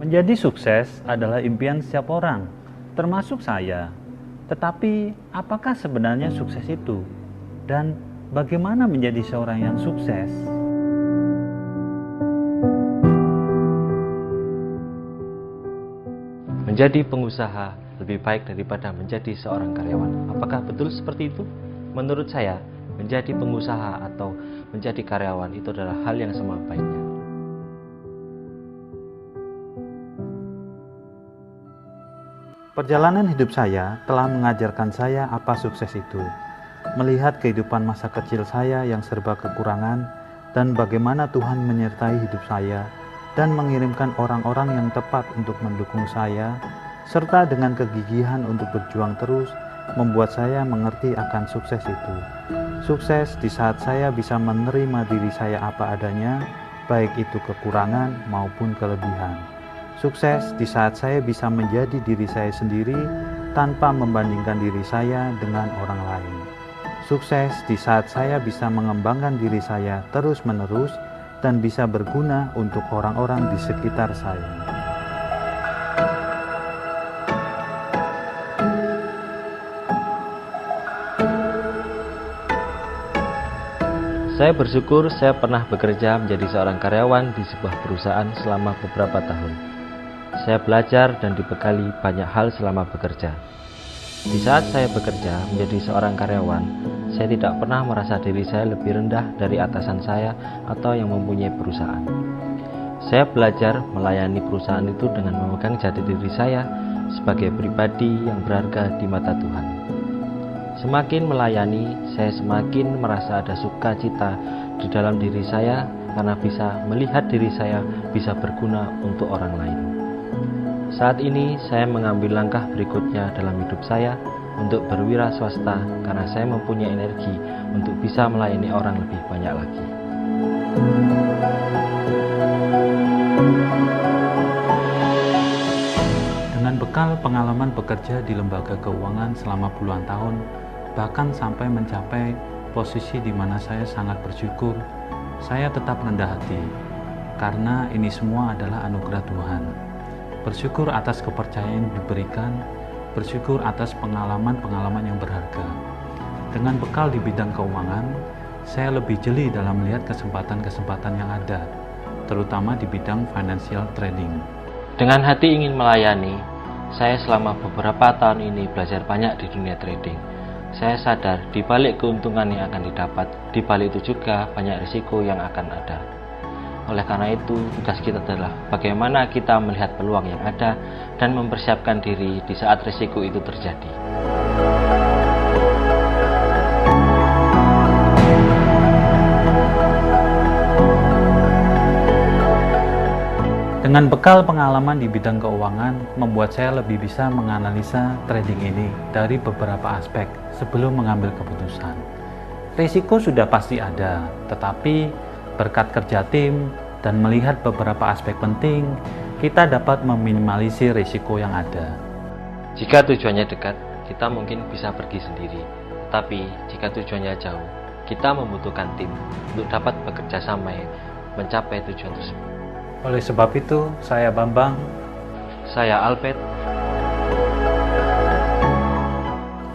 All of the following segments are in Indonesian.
Menjadi sukses adalah impian setiap orang, termasuk saya. Tetapi, apakah sebenarnya sukses itu? Dan bagaimana menjadi seorang yang sukses? Menjadi pengusaha lebih baik daripada menjadi seorang karyawan. Apakah betul seperti itu? Menurut saya, menjadi pengusaha atau menjadi karyawan itu adalah hal yang sama baiknya. Perjalanan hidup saya telah mengajarkan saya apa sukses itu. Melihat kehidupan masa kecil saya yang serba kekurangan dan bagaimana Tuhan menyertai hidup saya dan mengirimkan orang-orang yang tepat untuk mendukung saya, serta dengan kegigihan untuk berjuang terus, membuat saya mengerti akan sukses itu. Sukses di saat saya bisa menerima diri saya apa adanya, baik itu kekurangan maupun kelebihan. Sukses di saat saya bisa menjadi diri saya sendiri tanpa membandingkan diri saya dengan orang lain. Sukses di saat saya bisa mengembangkan diri saya terus-menerus dan bisa berguna untuk orang-orang di sekitar saya. Saya bersyukur saya pernah bekerja menjadi seorang karyawan di sebuah perusahaan selama beberapa tahun. Saya belajar dan dibekali banyak hal selama bekerja. Di saat saya bekerja menjadi seorang karyawan, saya tidak pernah merasa diri saya lebih rendah dari atasan saya atau yang mempunyai perusahaan. Saya belajar melayani perusahaan itu dengan memegang jati diri saya sebagai pribadi yang berharga di mata Tuhan. Semakin melayani, saya semakin merasa ada sukacita di dalam diri saya karena bisa melihat diri saya bisa berguna untuk orang lain. Saat ini saya mengambil langkah berikutnya dalam hidup saya untuk berwira swasta karena saya mempunyai energi untuk bisa melayani orang lebih banyak lagi. Dengan bekal pengalaman bekerja di lembaga keuangan selama puluhan tahun, bahkan sampai mencapai posisi di mana saya sangat bersyukur, saya tetap rendah hati karena ini semua adalah anugerah Tuhan. Bersyukur atas kepercayaan yang diberikan, bersyukur atas pengalaman-pengalaman yang berharga. Dengan bekal di bidang keuangan, saya lebih jeli dalam melihat kesempatan-kesempatan yang ada, terutama di bidang financial trading. Dengan hati ingin melayani, saya selama beberapa tahun ini belajar banyak di dunia trading. Saya sadar di balik keuntungan yang akan didapat, di balik itu juga banyak risiko yang akan ada. Oleh karena itu, tugas kita adalah bagaimana kita melihat peluang yang ada dan mempersiapkan diri di saat risiko itu terjadi. Dengan bekal pengalaman di bidang keuangan, membuat saya lebih bisa menganalisa trading ini dari beberapa aspek sebelum mengambil keputusan. Risiko sudah pasti ada, tetapi berkat kerja tim dan melihat beberapa aspek penting, kita dapat meminimalisir risiko yang ada. Jika tujuannya dekat, kita mungkin bisa pergi sendiri. Tapi jika tujuannya jauh, kita membutuhkan tim untuk dapat bekerja sama mencapai tujuan tersebut. Oleh sebab itu, saya Bambang, Saya Alpet.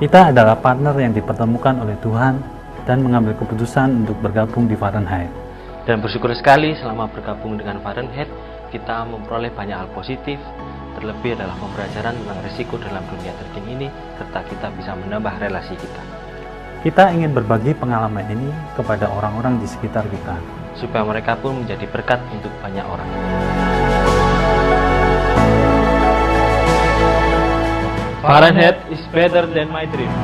kita adalah partner yang dipertemukan oleh Tuhan dan mengambil keputusan untuk bergabung di Fahrenheit. Dan bersyukur sekali selama bergabung dengan Fahrenheit, kita memperoleh banyak hal positif, terlebih adalah pembelajaran tentang risiko dalam dunia trading ini, serta kita bisa menambah relasi kita. Kita ingin berbagi pengalaman ini kepada orang-orang di sekitar kita, supaya mereka pun menjadi berkat untuk banyak orang. Fahrenheit is better than my dream.